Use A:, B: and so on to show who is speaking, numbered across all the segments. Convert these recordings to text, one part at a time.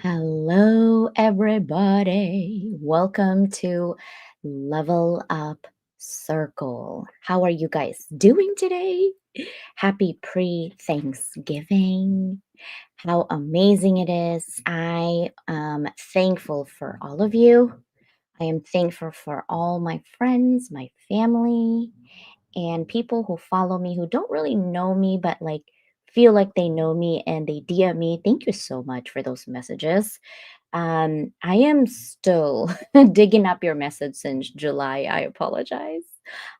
A: Hello, everybody. Welcome to Level Up Circle. How are you guys doing today? Happy pre Thanksgiving. How amazing it is. I am thankful for all of you. I am thankful for all my friends, my family, and people who follow me who don't really know me, but feel like they know me and they DM me. Thank you so much for those messages. I am still digging up your message since July. I apologize.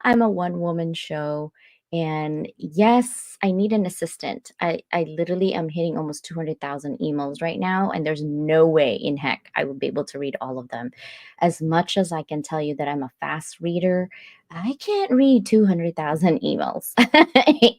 A: I'm a one woman show. And yes, I need an assistant. I literally am hitting almost 200,000 emails right now, and there's no way in heck I would be able to read all of them. As much as I can tell you that I'm a fast reader, I can't read 200,000 emails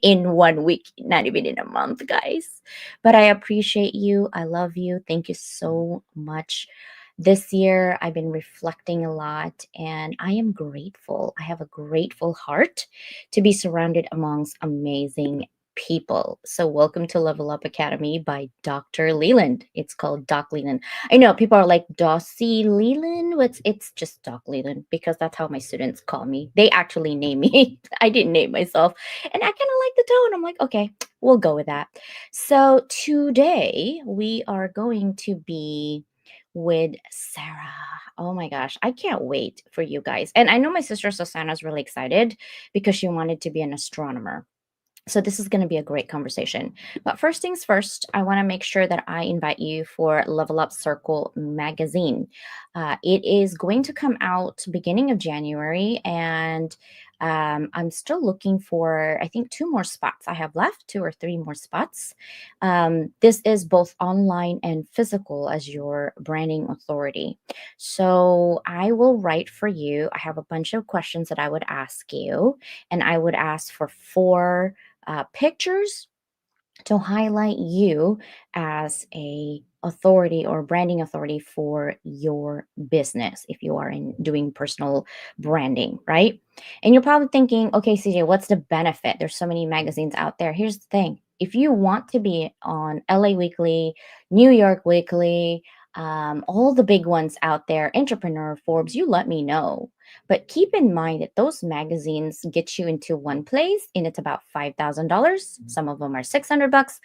A: in 1 week, not even in a month, guys. But I appreciate you. I love you. Thank you so much. This year, I've been reflecting a lot and I am grateful. I have a grateful heart to be surrounded amongst amazing people. So, welcome to Level Up Academy by Dr. Leland. It's called Doc Leland. I know people are like Dossie Leland. It's just Doc Leland because that's how my students call me. They actually name me. I didn't name myself. And I kind of like the tone. I'm like, okay, we'll go with that. So today we are going to be with Sarah. Oh my gosh, I can't wait for you guys. And I know my sister Susanna's really excited because she wanted to be an astronomer. So this is going to be a great conversation. But first things first, I want to make sure that I invite you for Level Up Circle magazine. It is going to come out beginning of January, and I'm still looking for, I think, two more spots. I have left two or three more spots. This is both online and physical as your branding authority. So I will write for you. I have a bunch of questions that I would ask you, and I would ask for four pictures to highlight you as a authority or branding authority for your business if you are in doing personal branding, right? And you're probably thinking, okay, CJ, what's the benefit? There's so many magazines out there. Here's the thing. If you want to be on LA Weekly, New York Weekly, all the big ones out there, Entrepreneur, Forbes, you let me know. But keep in mind that those magazines get you into one place and it's about $5,000. Some of them are 600 bucks.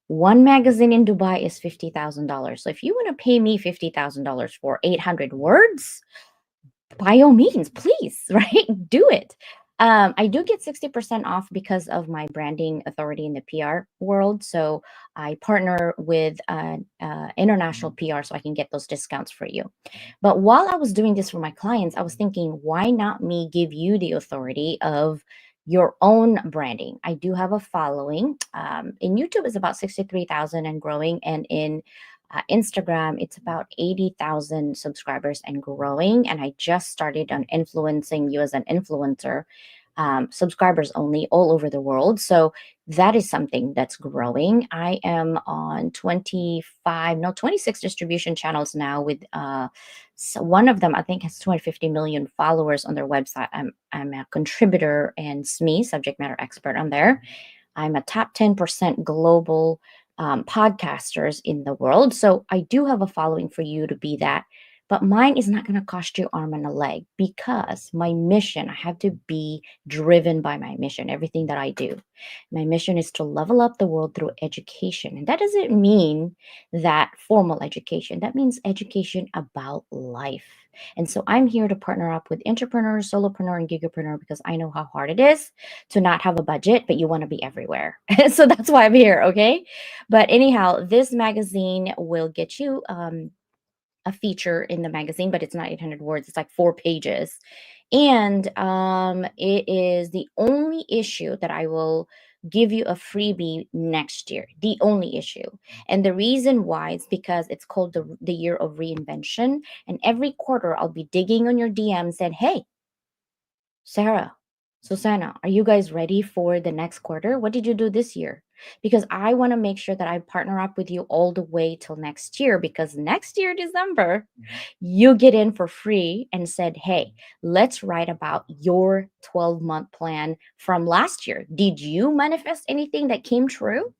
A: One magazine in Dubai is $50,000. So if you want to pay me $50,000 for 800 words, by all means, please, right? Do it. I do get 60% off because of my branding authority in the PR world. So I partner with international PR so I can get those discounts for you. But while I was doing this for my clients, I was thinking, why not me give you the authority of your own branding? I do have a following. In YouTube, is about 63,000 and growing. And in Instagram, it's about 80,000 subscribers and growing. And I just started on influencing you as an influencer, subscribers only all over the world. So that is something that's growing. I am on 25, no, 26 distribution channels now with so one of them I think has 250 million followers on their website. I'm a contributor and SME, subject matter expert on there. I'm a top 10% global podcasters in the world. So I do have a following for you to be that. But mine is not going to cost you arm and a leg because my mission, I have to be driven by my mission, everything that I do. My mission is to level up the world through education. And that doesn't mean that formal education, that means education about life. And so I'm here to partner up with entrepreneurs, solopreneur, and gigapreneur because I know how hard it is to not have a budget, but you want to be everywhere. So that's why I'm here. Okay. But anyhow, this magazine will get you a feature in the magazine, but it's not 800 words. It's like 4 pages. And it is the only issue that I will give you a freebie next year. The only issue. And the reason why is because it's called the year of reinvention. And every quarter I'll be digging on your DMs and hey, Sarah, Susanna, are you guys ready for the next quarter? What did you do this year? Because I want to make sure that I partner up with you all the way till next year. Because next year, December, you get in for free and said, hey, let's write about your 12-month plan from last year. Did you manifest anything that came true?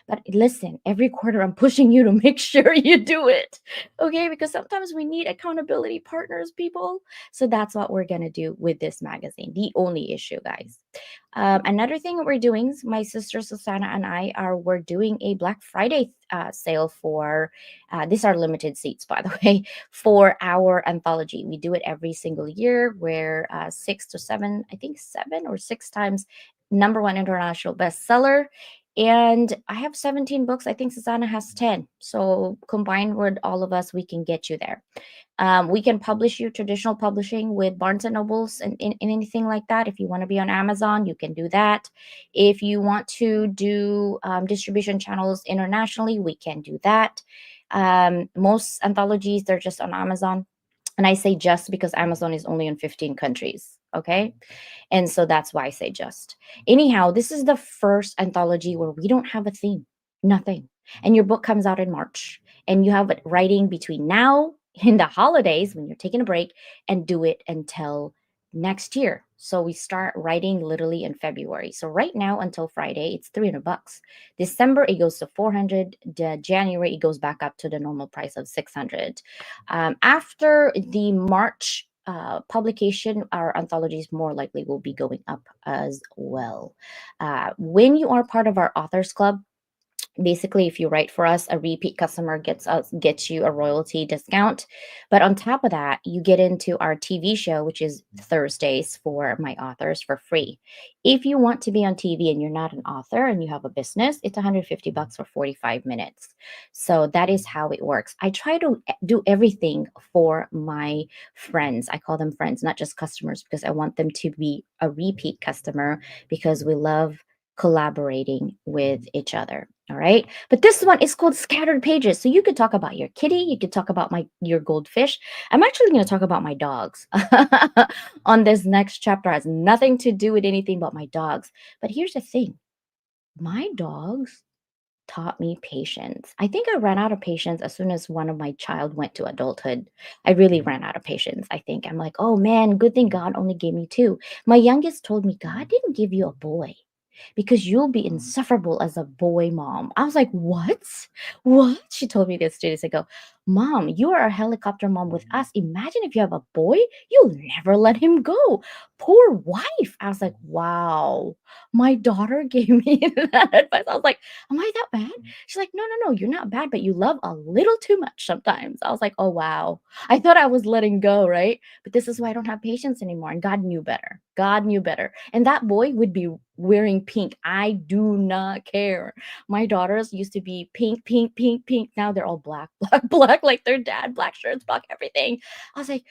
A: But listen, every quarter I'm pushing you to make sure you do it. Okay? Because sometimes we need accountability partners, people. So that's what we're going to do with this magazine. The only issue, guys. Another thing that we're doing, my sister Susanna and we're doing a Black Friday sale for, these are limited seats, by the way, for our anthology. We do it every single year where 6 to 7, I think 7 or 6 times #1 international bestseller. And I have 17 books. I think Susanna has 10. So combined with all of us, we can get you there. We can publish you traditional publishing with Barnes and Nobles and anything like that. If you want to be on Amazon, you can do that. If you want to do distribution channels internationally, we can do that. Most anthologies, they're just on Amazon. And I say just because Amazon is only in 15 countries. Okay. And so that's why I say just. Anyhow, this is the first anthology where we don't have a theme, nothing. And your book comes out in March, and you have it writing between now and the holidays when you're taking a break, and do it until next year. So we start writing literally in February. So right now until Friday, it's $300. December, it goes to 400. January, it goes back up to the normal price of 600. After the March publication, our anthologies more likely will be going up as well. When you are part of our authors club, basically if you write for us, a repeat customer gets you a royalty discount. But on top of that, you get into our TV show, which is Thursdays for my authors, for free. If you want to be on TV and you're not an author and you have a business, it's $150 for 45 minutes. So that is how it works. I try to do everything for my friends. I call them friends, not just customers, because I want them to be a repeat customer, because we love collaborating with each other. All right. But this one is called Scattered Pages. So you could talk about your kitty, you could talk about your goldfish. I'm actually going to talk about my dogs on this next chapter. It has nothing to do with anything but my dogs. But here's the thing. My dogs taught me patience. I think I ran out of patience as soon as one of my child went to adulthood. I really ran out of patience. I think I'm like, oh man, good thing God only gave me two. My youngest told me, God didn't give you a boy because you'll be insufferable as a boy mom. I was like, what? What? She told me this 2 days ago. Mom, you are a helicopter mom with us. Imagine if you have a boy, you'll never let him go. Poor wife. I was like, wow. My daughter gave me that advice. I was like, am I that bad? She's like, no, no, no, you're not bad, but you love a little too much sometimes. I was like, oh, wow. I thought I was letting go, right? But this is why I don't have patience anymore. And God knew better. God knew better. And that boy would be wearing pink. I do not care. My daughters used to be pink, pink, pink, pink. Now they're all black, black, black, like their dad, black shirts, black everything. I was like,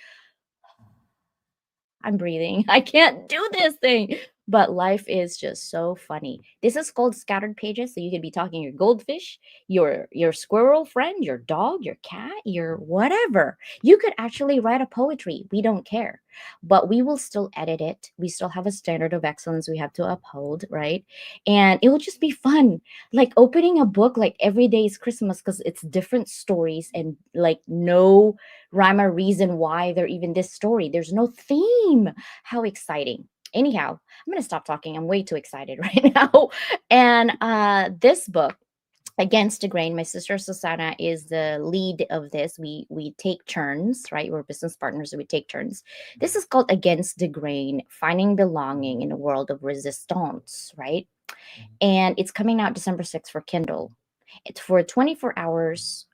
A: I'm breathing. I can't do this thing. But life is just so funny. This is called Scattered Pages. So you could be talking your goldfish, your squirrel friend, your dog, your cat, your whatever. You could actually write a poetry. We don't care. But we will still edit it. We still have a standard of excellence we have to uphold, right? And it will just be fun. Like opening a book like every day is Christmas, because it's different stories and like no rhyme or reason why they're even this story. There's no theme. How exciting. Anyhow, I'm going to stop talking. I'm way too excited right now. And this book, Against the Grain, my sister Susanna is the lead of this. We take turns, right? We're business partners, so we take turns. This is called Against the Grain, Finding Belonging in a World of Resistance, right? And it's coming out December 6th for Kindle. It's for 24 hours,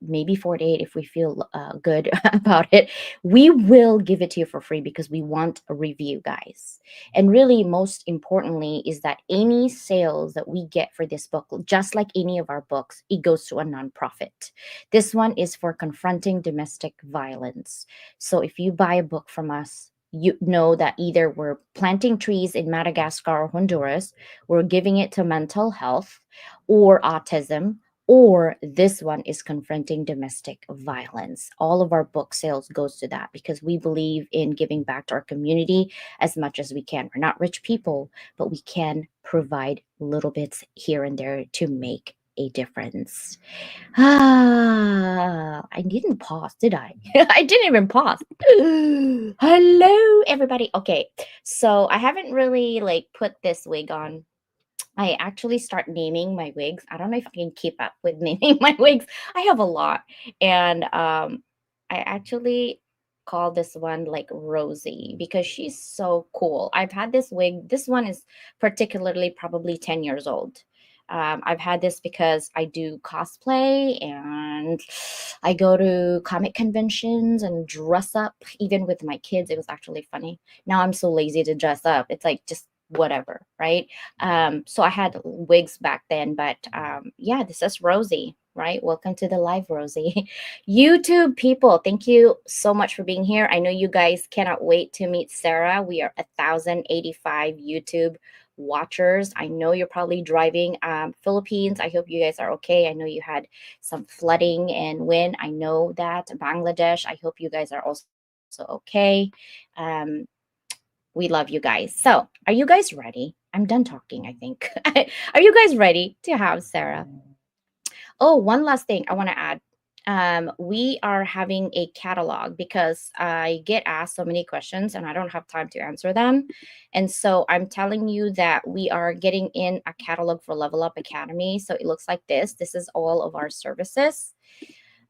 A: maybe 48 if we feel good about it. We will give it to you for free because we want a review, guys. And really, most importantly, is that any sales that we get for this book, just like any of our books, it goes to a nonprofit. This one is for confronting domestic violence. So if you buy a book from us, you know that either we're planting trees in Madagascar or Honduras, we're giving it to mental health or autism, or this one is confronting domestic violence. All of our book sales goes to that because we believe in giving back to our community as much as we can. We're not rich people, but we can provide little bits here and there to make a difference. I didn't pause, did I? I didn't even pause. Hello, everybody. Okay, so I haven't really like put this wig on I actually start naming my wigs. I don't know if I can keep up with naming my wigs. I have a lot. And I actually call this one like Rosie because she's so cool. I've had this wig. This one is particularly probably 10 years old. I've had this because I do cosplay and I go to comic conventions and dress up even with my kids. It was actually funny. Now I'm so lazy to dress up. It's like just whatever, right? So I had wigs back then, but yeah, this is Rosie, right? Welcome to the live, Rosie. YouTube people, thank you so much for being here. I know you guys cannot wait to meet Sarah. We are 1,085 YouTube watchers. I know you're probably driving Philippines. I hope you guys are okay. I know you had some flooding and wind. I know that Bangladesh. I hope you guys are also okay. Um, we love you guys. So, are you guys ready? I'm done talking, I think. Are you guys ready to have Sarah? Oh, one last thing I want to add. We are having a catalog because I get asked so many questions and I don't have time to answer them. And so I'm telling you that we are getting in a catalog for Level Up Academy. So it looks like this. This is all of our services: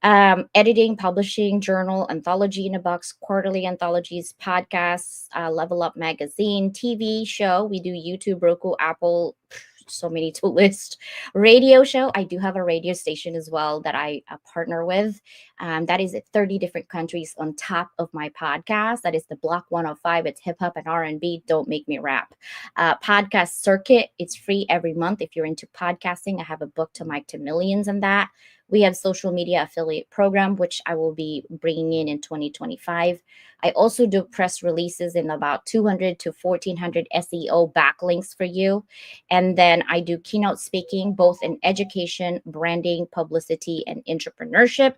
A: editing, publishing, journal, anthology in a box, quarterly anthologies, podcasts, Level Up magazine, TV show. We do YouTube, Roku, Apple, so many to list. Radio show. I do have a radio station as well that I partner with. That is at 30 different countries on top of my podcast. That is the Block 105. It's hip hop and R&B. Don't make me rap. Podcast circuit. It's free every month if you're into podcasting. I have a book to Mic to Millions and that. We have social media affiliate program, which I will be bringing in 2025. I also do press releases in about 200 to 1400 SEO backlinks for you. And then I do keynote speaking, both in education, branding, publicity, and entrepreneurship.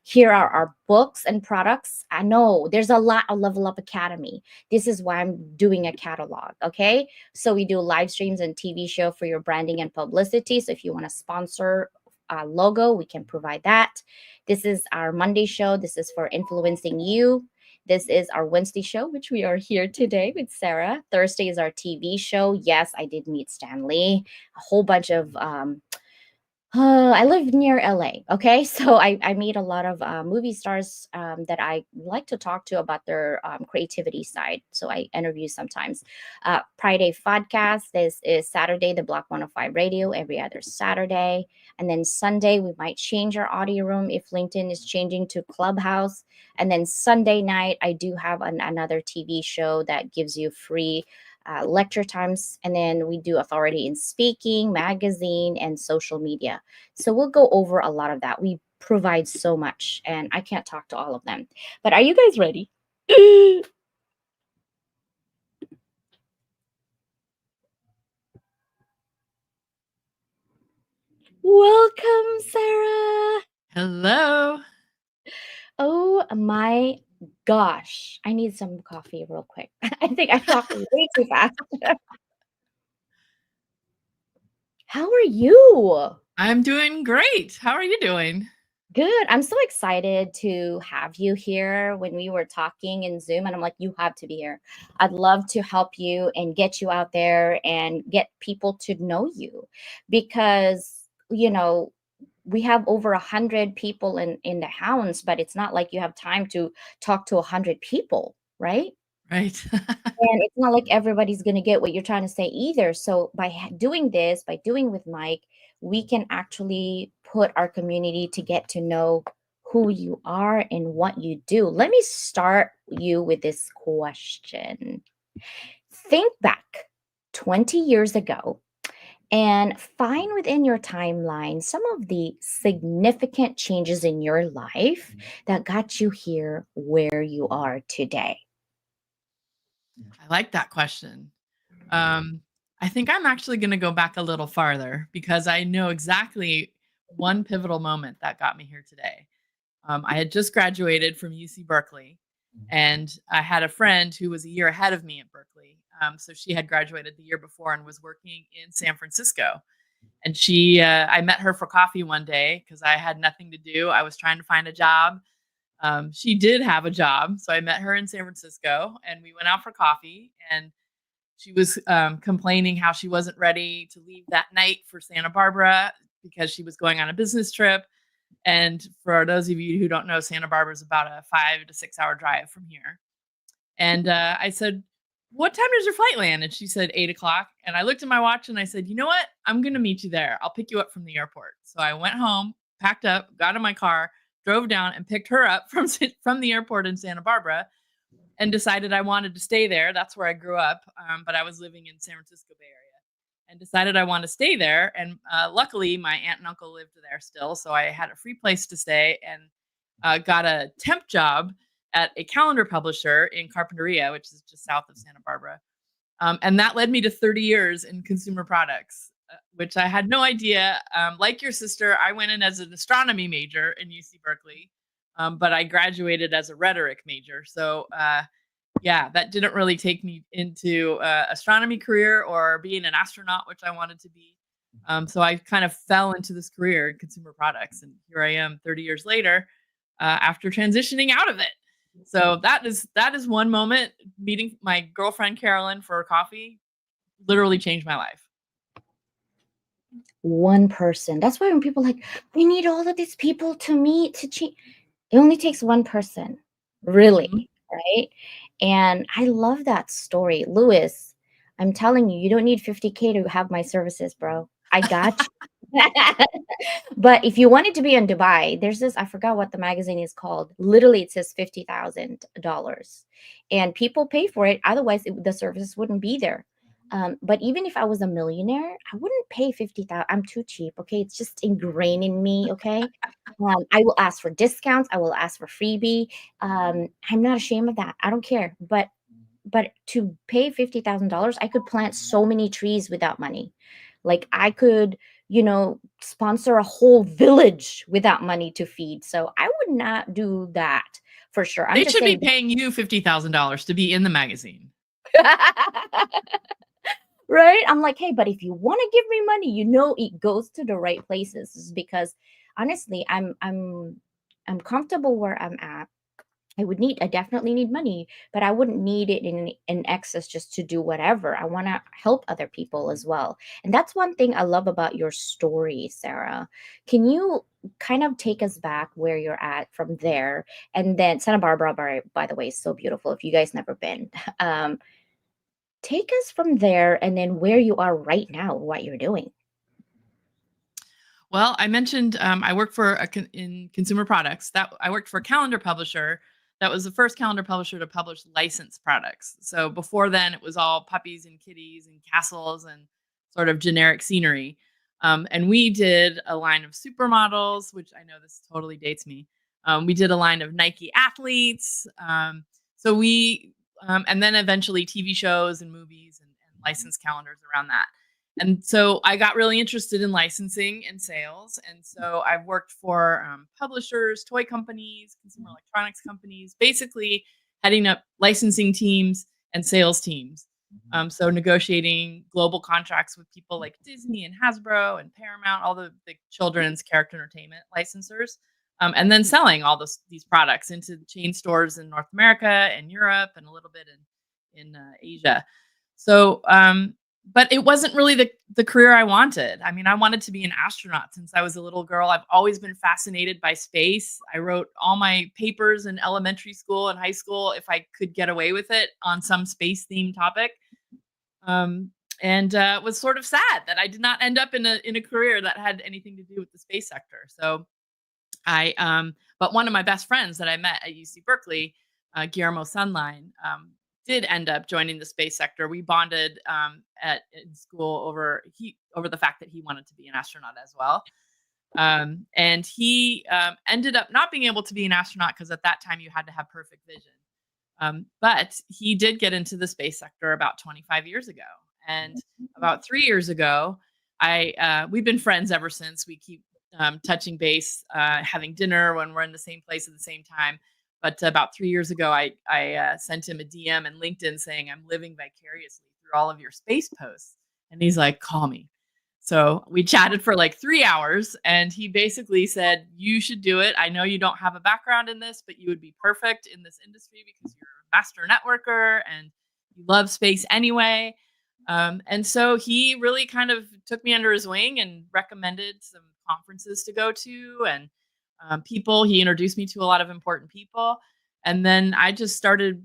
A: Here are our books and products. I know there's a lot of Level Up Academy. This is why I'm doing a catalog. Okay. So we do live streams and TV show for your branding and publicity. So if you want to sponsor logo, we can provide that. This is our Monday show. This is for influencing you. This is our Wednesday show, which we are here today with Sarah. Thursday is our TV show. Yes, I did meet Stanley. A whole bunch of I live near LA. Okay. So I meet a lot of movie stars that I like to talk to about their creativity side. So I interview sometimes. Friday podcast. This is Saturday, the Block 105 radio every other Saturday. And then Sunday, we might change our audio room if LinkedIn is changing to Clubhouse. And then Sunday night, I do have another TV show that gives you free lecture times, and then we do authority in speaking, magazine, and social media. So we'll go over a lot of that. We provide so much, and I can't talk to all of them. But are you guys ready? Welcome, Sarah.
B: Hello.
A: Oh my gosh. I need some coffee real quick. I think I talked way too fast. How are you?
B: I'm doing great. How are you doing?
A: Good. I'm so excited to have you here. When we were talking in Zoom, and I'm like, you have to be here. I'd love to help you and get you out there and get people to know you because, we have over 100 people in the hounds, but it's not like you have time to talk to 100 people, right?
B: Right.
A: And it's not like everybody's going to get what you're trying to say either. So by doing this, by doing with Mike, we can actually put our community to get to know who you are and what you do. Let me start you with this question. Think back 20 years ago and find within your timeline some of the significant changes in your life that got you here where you are today.
B: I like that question. I think I'm actually going to go back a little farther because I know exactly one pivotal moment that got me here today. I had just graduated from UC Berkeley, and I had a friend who was a year ahead of me at Berkeley. So she had graduated the year before and was working in San Francisco. And I met her for coffee one day because I had nothing to do. I was trying to find a job. She did have a job, so I met her in San Francisco, and we went out for coffee. And She was complaining how she wasn't ready to leave that night for Santa Barbara because she was going on a business trip. And for those of you who don't know, Santa Barbara is about a 5 to 6 hour drive from here. And I said, "What time does your flight land?" And she said, 8 o'clock. And I looked at my watch and I said, "You know what? I'm going to meet you there. I'll pick you up from the airport." So I went home, packed up, got in my car, drove down and picked her up from the airport in Santa Barbara and decided I wanted to stay there. That's where I grew up. But I was living in San Francisco Bay Area and decided I want to stay there. And luckily, my aunt and uncle lived there still. So I had a free place to stay and got a temp job at a calendar publisher in Carpinteria, which is just south of Santa Barbara. And that led me to 30 years in consumer products, which I had no idea. Like your sister, I went in as an astronomy major in UC Berkeley, but I graduated as a rhetoric major. So, yeah, that didn't really take me into astronomy career or being an astronaut, which I wanted to be. So I kind of fell into this career in consumer products, and here I am 30 years later after transitioning out of it. So that is one moment. Meeting my girlfriend Carolyn for coffee literally changed my life.
A: One person. That's why when people are like, we need all of these people to meet to change. It only takes one person, really,
B: Mhm.
A: right? And I love that story. Lewis, I'm telling you, you don't need 50K to have my services, bro. I got you. But if you wanted to be in Dubai, there's this, I forgot what the magazine is called. Literally, it says $50,000. And people pay for it. Otherwise, the services wouldn't be there. But even if I was a millionaire, I wouldn't pay 50,000. I'm too cheap. Okay. It's just ingrained in me. Okay. I will ask for discounts. I will ask for freebie. I'm not ashamed of that. I don't care. But to pay $50,000, I could plant so many trees without money. Like I could, sponsor a whole village without money to feed. So I would not do that for sure. I'm
B: They
A: just
B: should be
A: saying.
B: paying you $50,000 to be in the magazine.
A: Right? I'm like, hey, but if you want to give me money, it goes to the right places. Is because honestly, I'm comfortable where I'm at. I definitely need money, but I wouldn't need it in excess just to do whatever. I want to help other people as well. And that's one thing I love about your story, Sarah. Can you kind of take us back where you're at from there? And then Santa Barbara, by the way, is so beautiful. If you guys never been, um, take us from there and then where you are right now, what you're doing.
B: Well, I mentioned I work for in consumer products. That I worked for a calendar publisher. That was the first calendar publisher to publish licensed products. So before then, it was all puppies and kitties and castles and sort of generic scenery. And we did a line of supermodels, which I know this totally dates me. We did a line of Nike athletes. So we, and then eventually TV shows and movies and licensed calendars around that. And so I got really interested in licensing and sales. And so I've worked for publishers, toy companies, consumer electronics companies, basically heading up licensing teams and sales teams. So negotiating global contracts with people like Disney and Hasbro and Paramount, all the big children's character entertainment licensors, and then selling all these products into chain stores in North America and Europe and a little bit in Asia. So, but it wasn't really the career I wanted. I mean, I wanted to be an astronaut since I was a little girl. I've always been fascinated by space. I wrote all my papers in elementary school and high school if I could get away with it on some space themed topic. And it was sort of sad that I did not end up in a career that had anything to do with the space sector. So but one of my best friends that I met at UC Berkeley, Guillermo Sunline, did end up joining the space sector. We bonded in school over the fact that he wanted to be an astronaut as well. And he ended up not being able to be an astronaut because at that time you had to have perfect vision. But he did get into the space sector about 25 years ago. And about 3 years ago, we've been friends ever since. We keep touching base, having dinner when we're in the same place at the same time. But about 3 years ago, I sent him a DM in LinkedIn saying, "I'm living vicariously through all of your space posts." And he's like, "Call me." So we chatted for like 3 hours, and he basically said, "You should do it. I know you don't have a background in this, but you would be perfect in this industry because you're a master networker and you love space anyway. And so he really kind of took me under his wing and recommended some conferences to go to and people. He introduced me to a lot of important people. And then I just started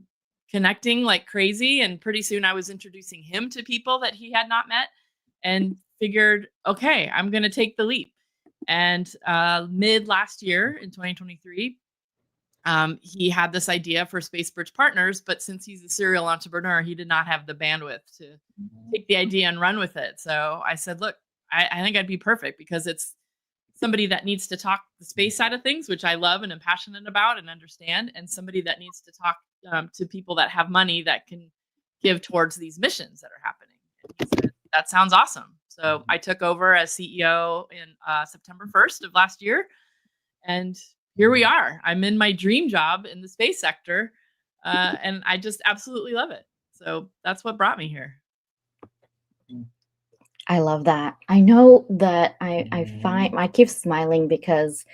B: connecting like crazy. And pretty soon I was introducing him to people that he had not met and figured, okay, I'm going to take the leap. And mid last year in 2023, he had this idea for Space Bridge Partners, but since he's a serial entrepreneur, he did not have the bandwidth to take the idea and run with it. So I said, look, I think I'd be perfect because it's somebody that needs to talk the space side of things, which I love and am passionate about and understand, and somebody that needs to talk to people that have money that can give towards these missions that are happening. And he said, that sounds awesome. So I took over as CEO in September 1st of last year. And here we are. I'm in my dream job in the space sector, and I just absolutely love it. So that's what brought me here.
A: I love that. I know that I find I keep smiling because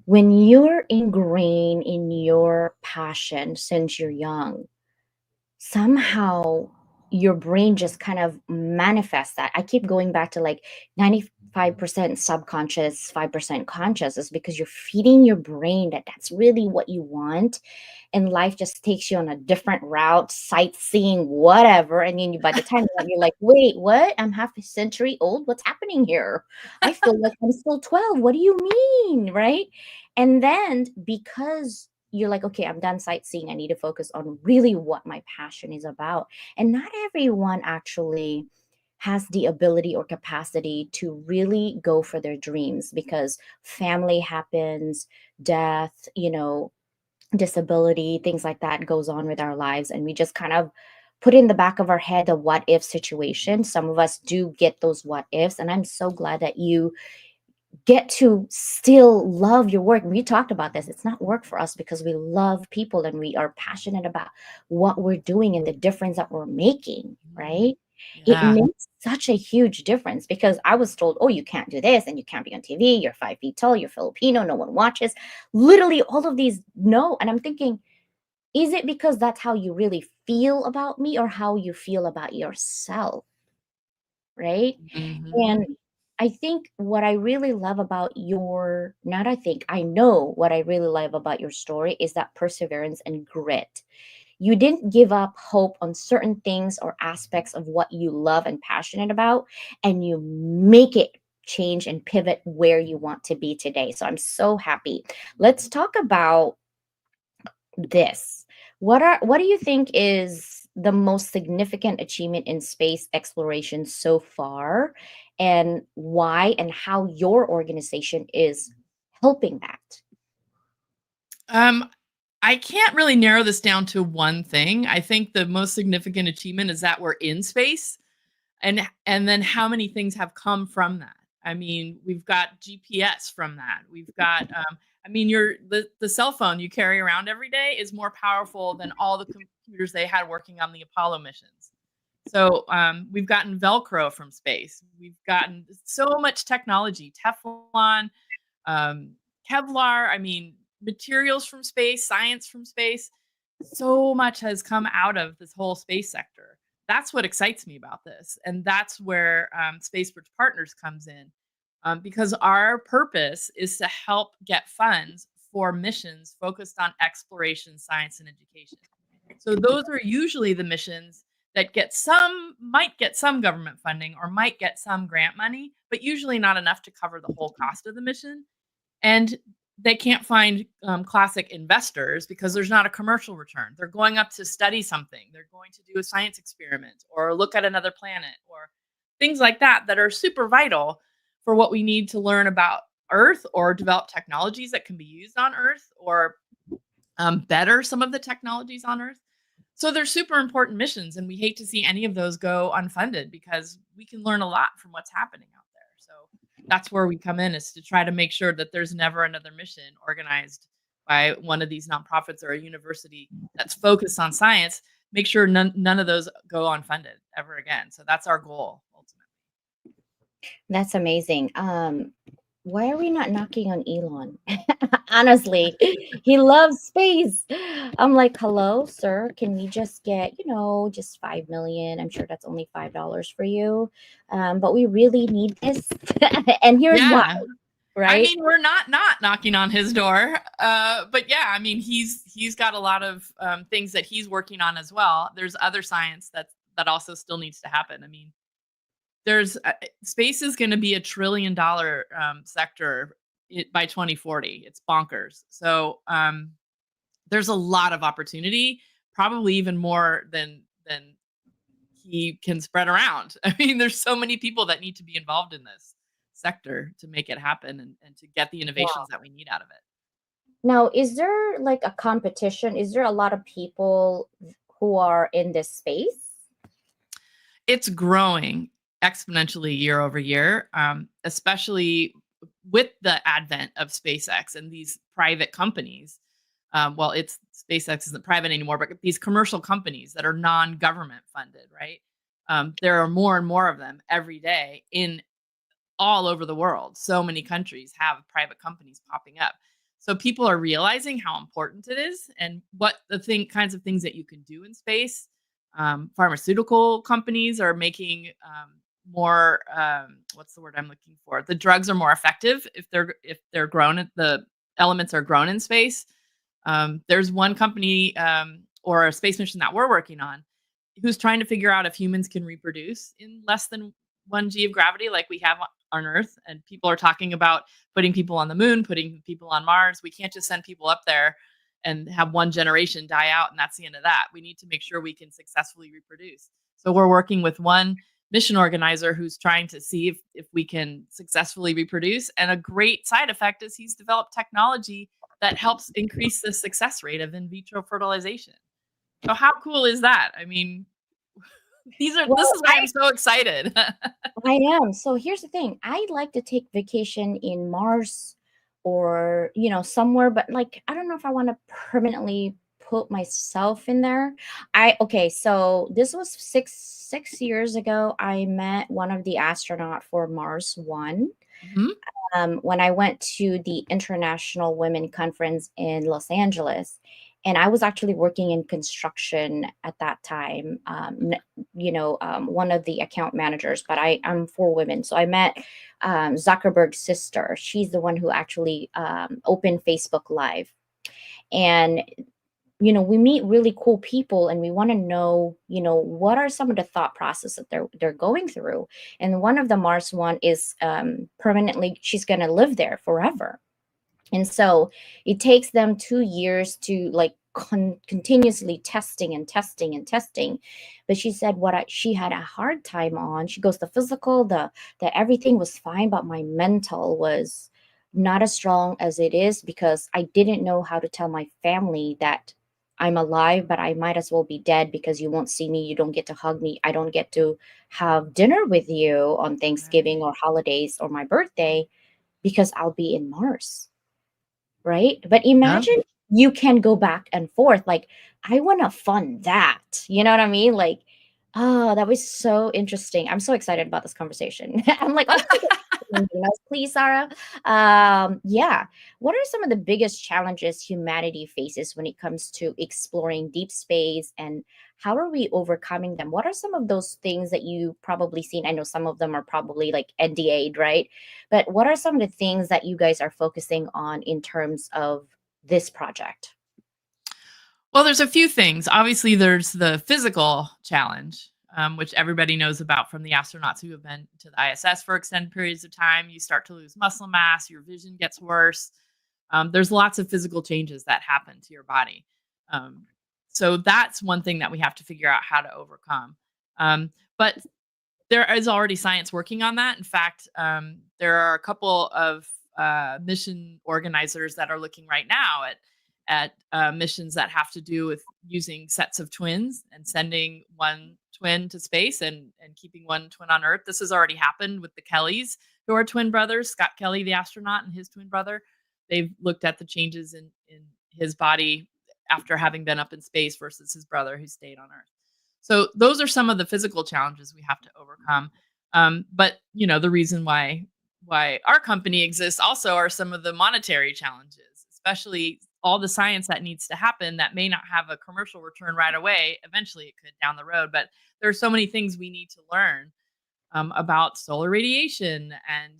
A: when you're ingrained in your passion since you're young, somehow your brain just kind of manifests that. I keep going back to like 95% subconscious, 5% conscious is because you're feeding your brain that that's really what you want, and life just takes you on a different route, sightseeing, whatever. And then by the time you're like, wait, what? I'm half a century old. What's happening here? I feel like I'm still 12. What do you mean? Right. And then because you're like, okay, I'm done sightseeing. I need to focus on really what my passion is about. And not everyone actually has the ability or capacity to really go for their dreams because family happens, death, disability, things like that goes on with our lives. And we just kind of put in the back of our head a what if situation. Some of us do get those what ifs. And I'm so glad that you get to still love your work. We talked about this. It's not work for us because we love people and we are passionate about what we're doing and the difference that we're making, right? It
B: Yeah.
A: makes such a huge difference because I was told, oh, you can't do this and you can't be on TV. You're 5 feet tall. You're Filipino. No one watches. Literally, all of these, no. And I'm thinking, is it because that's how you really feel about me or how you feel about yourself? Right.
B: Hmm.
A: And I think what I really love about your, not I think, I know what I really love about your story is that perseverance and grit. You didn't give up hope on certain things or aspects of what you love and passionate about, and you make it change and pivot where you want to be today. So I'm so happy. Let's talk about this. What do you think is the most significant achievement in space exploration so far, and why and how your organization is helping that?
B: Um, I can't really narrow this down to one thing. I think the most significant achievement is that we're in space and then how many things have come from that. I mean, we've got GPS from that. We've got I mean, the cell phone you carry around every day is more powerful than all the computers they had working on the Apollo missions. So we've gotten Velcro from space. We've gotten so much technology, Teflon, um, Kevlar. I mean, materials from space, science from space. So much has come out of this whole space sector. That's what excites me about this, and that's where SpaceBridge Partners comes in, because our purpose is to help get funds for missions focused on exploration, science, and education. So those are usually the missions that might get some government funding or might get some grant money, but usually not enough to cover the whole cost of the mission. And they can't find classic investors because there's not a commercial return. They're going up to study something. They're going to do a science experiment or look at another planet or things like that that are super vital for what we need to learn about Earth or develop technologies that can be used on Earth or better some of the technologies on Earth. So they're super important missions, and we hate to see any of those go unfunded because we can learn a lot from what's happening out there. So that's where we come in is to try to make sure that there's never another mission organized by one of these nonprofits or a university that's focused on science. Make sure none of those go unfunded ever again. So that's our goal ultimately.
A: That's amazing. Why are we not knocking on Elon? Honestly, he loves space. I'm like, hello, sir. Can we just get, just 5 million? I'm sure that's only $5 for you. But we really need this. And here's why,
B: Yeah. I
A: right?
B: mean, we're not knocking on his door, but yeah, I mean, he's got a lot of things that he's working on as well. There's other science that also still needs to happen. I mean, there's space is going to be $1 trillion sector by 2040. It's bonkers. So there's a lot of opportunity, probably even more than he can spread around. I mean, there's so many people that need to be involved in this sector to make it happen and to get the innovations that we need out of it.
A: Now, is there like a competition? Is there a lot of people who are in this space?
B: It's growing exponentially year over year, especially with the advent of SpaceX and these private companies. Well, it's SpaceX isn't private anymore, but these commercial companies that are non-government funded, right? There are more and more of them every day in all over the world. So many countries have private companies popping up. So people are realizing how important it is and what kinds of things that you can do in space. Pharmaceutical companies are making more. What's the word I'm looking for? The drugs are more effective if they're grown. The elements are grown in space. There's one company or a space mission that we're working on who's trying to figure out if humans can reproduce in less than 1 g of gravity like we have on Earth. And people are talking about putting people on the moon, putting people on Mars. We can't just send people up there and have one generation die out and that's the end of that. We need to make sure we can successfully reproduce. So we're working with one mission organizer who's trying to see if we can successfully reproduce. And a great side effect is he's developed technology that helps increase the success rate of in vitro fertilization. So how cool is that? I mean, this
A: Well,
B: is why I'm so excited.
A: I am. So here's the thing. I'd like to take vacation in Mars or, somewhere, but like I don't know if I want to permanently put myself in there. Okay, so this was six years ago. I met one of the astronaut for Mars One.
B: Mhm.
A: When I went to the International Women Conference in Los Angeles. And I was actually working in construction at that time. One of the account managers, but I'm for women. So I met Zuckerberg's sister. She's the one who actually opened Facebook Live. And we meet really cool people and we want to know, what are some of the thought process that they're going through. And one of the Mars one is permanently she's going to live there forever. And so it takes them 2 years to like continuously testing and testing and testing. But she said she had a hard time on. She goes, the physical, the everything was fine, but my mental was not as strong as it is because I didn't know how to tell my family that I'm alive, but I might as well be dead because you won't see me. You don't get to hug me. I don't get to have dinner with you on Thanksgiving
B: Right.
A: or holidays or my birthday because I'll be in Mars, right? But
B: Yep.
A: imagine you can go back and forth. Like, I want to fund that. You know what I mean? Like, oh, that was so interesting. I'm so excited about this conversation. I'm like, let's take it. Please, Sarah. Yeah. What are some of the biggest challenges humanity faces when it comes to exploring deep space, and how are we overcoming them? What are some of those things that you probably seen? I know some of them are probably like NDA'd, right? But what are some of the things that you guys are focusing on in terms of this project?
B: Well, there's a few things. Obviously, there's the physical challenge, which everybody knows about from the astronauts who have been to the ISS for extended periods of time. You start to lose muscle mass, your vision gets worse. There's lots of physical changes that happen to your body. Um, so that's one thing that we have to figure out how to overcome. But there is already science working on that. In fact, there are a couple of mission organizers that are looking right now at missions that have to do with using sets of twins and sending one twin to space and keeping one twin on Earth. This has already happened with the Kellys, who are twin brothers. Scott Kelly, the astronaut, and his twin brother. They've looked at the changes in his body after having been up in space versus his brother who stayed on Earth. So those are some of the physical challenges we have to overcome. But the reason why our company exists also are some of the monetary challenges, especially all the science that needs to happen that may not have a commercial return right away. Eventually, it could down the road, but there are so many things we need to learn about solar radiation and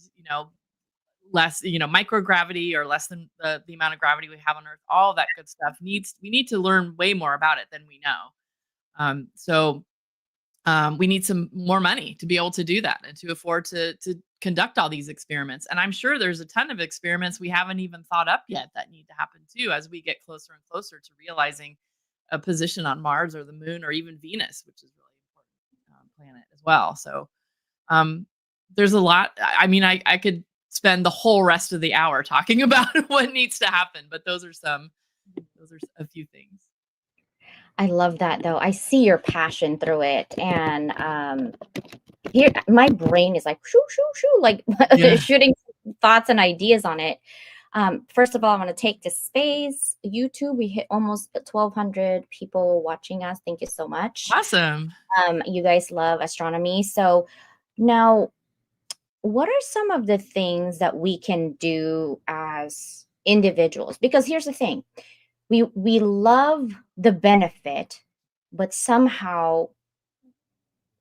B: less microgravity or less than the amount of gravity we have on Earth. All that good stuff needs we need to learn way more about it than we know. So we need some more money to be able to do that and to afford to conduct all these experiments. And I'm sure there's a ton of experiments we haven't even thought up yet that need to happen too as we get closer and closer to realizing a position on Mars or the Moon or even Venus, which is really important planet as well. So um, there's a lot. I mean, I could spend the whole rest of the hour talking about what needs to happen, but those are a few things.
A: I love that though. I see your passion through it. And here my brain is like shoo shoo shoo, like
B: Yeah.
A: shooting thoughts and ideas on it. First of all, I want to take this space. YouTube, we hit almost 1,200 people watching us. Thank you so much.
B: Awesome.
A: You guys love astronomy. So now, what are some of the things that we can do as individuals? Because here's the thing, we love the benefit, but somehow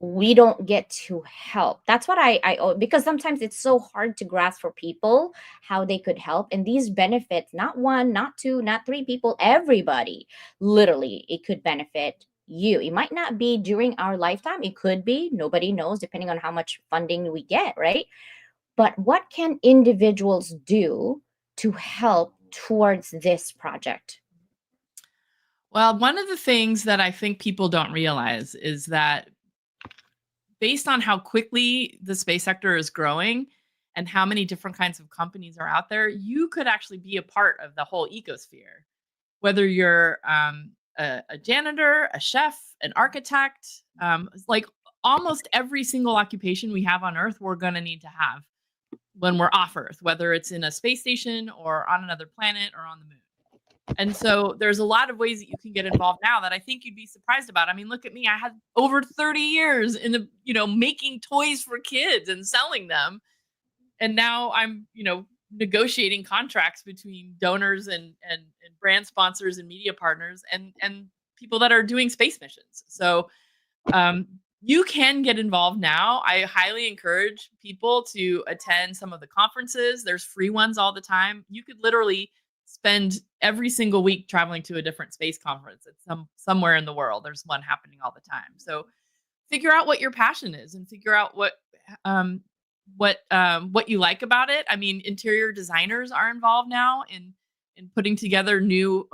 A: we don't get to help. That's what because sometimes it's so hard to grasp for people how they could help. And these benefits, not one, not two, not three people, everybody, literally, it could benefit you. It might not be during our lifetime. It could be, nobody knows, depending on how much funding we get, right? But what can individuals do to help towards this project?
B: Well, one of the things that I think people don't realize is that based on how quickly the space sector is growing and how many different kinds of companies are out there, you could actually be a part of the whole ecosphere. Whether you're a janitor, a chef, an architect, like almost every single occupation we have on Earth, we're going to need to have when we're off Earth, whether it's in a space station or on another planet or on the moon. And so there's a lot of ways that you can get involved now that I think you'd be surprised about. I mean, look at me. I had over 30 years in the, making toys for kids and selling them. And now I'm, negotiating contracts between donors and brand sponsors and media partners and people that are doing space missions. So um, you can get involved now. I highly encourage people to attend some of the conferences. There's free ones all the time. You could literally spend every single week traveling to a different space conference at somewhere in the world. There's one happening all the time. So figure out what your passion is and figure out um, what you like about it. I mean, interior designers are involved now in putting together new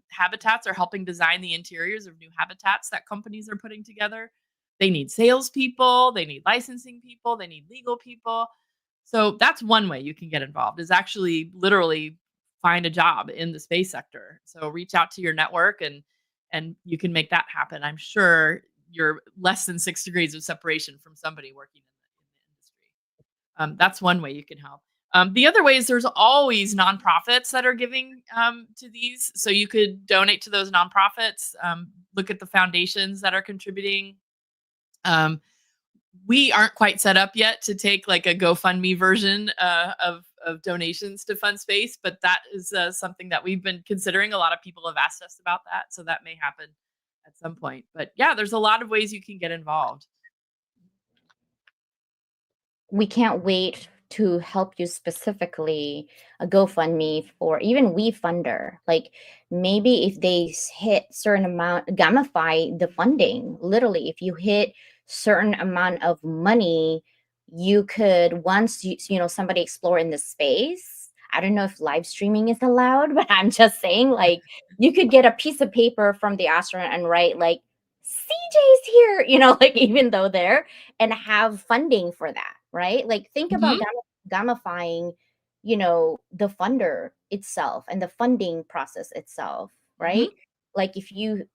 B: habitats or helping design the interiors of new habitats that companies are putting together. They need salespeople, they need licensing people, they need legal people. So that's one way you can get involved is actually literally find a job in the space sector. So reach out to your network and you can make that happen. I'm sure you're less than 6 degrees of separation from somebody working in the industry. That's one way you can help. The other way is there's always nonprofits that are giving to these. So you could donate to those nonprofits, look at the foundations that are contributing. Um, we aren't quite set up yet to take like a GoFundMe version of donations to fund space, but that is something that we've been considering. A lot of people have asked us about that, so that may happen at some point. But yeah, there's a lot of ways you can get involved.
A: We can't wait to help you specifically, a GoFundMe or even WeFunder. Like maybe if they hit certain amount, gamify the funding. Literally, if you hit certain amount of money, you could once somebody explore in the space. I don't know if live streaming is allowed, but I'm just saying, like, you could get a piece of paper from the astronaut and write like CJ's here, like even though they're and have funding for that, right? Like think about
B: Hmm.
A: gamifying, the funder itself and the funding process itself,
B: Hmm.
A: right? like if you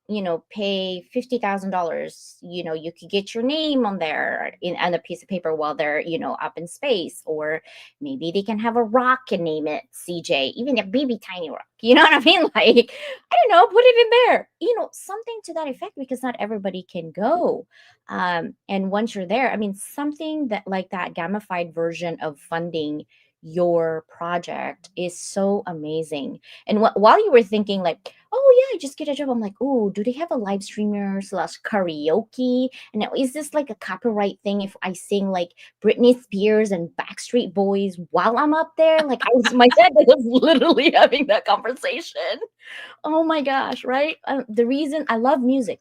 A: pay $50,000, you could get your name on there on a piece of paper while they're up in space. Or maybe they can have a rock and name it CJ, even a baby tiny rock. You know what I mean? Like, I don't know, put it in there, something to that effect, because not everybody can go. And once you're there, I mean, something that like that gamified version of funding your project is so amazing. And while you were thinking like, oh yeah, just get a job, I'm like, oh, do they have a live streamer slash karaoke? And now, is this like a copyright thing if I sing like Britney Spears and Backstreet Boys while I'm up there? Like, my dad was literally having that conversation. Oh my gosh, right? The reason I love music,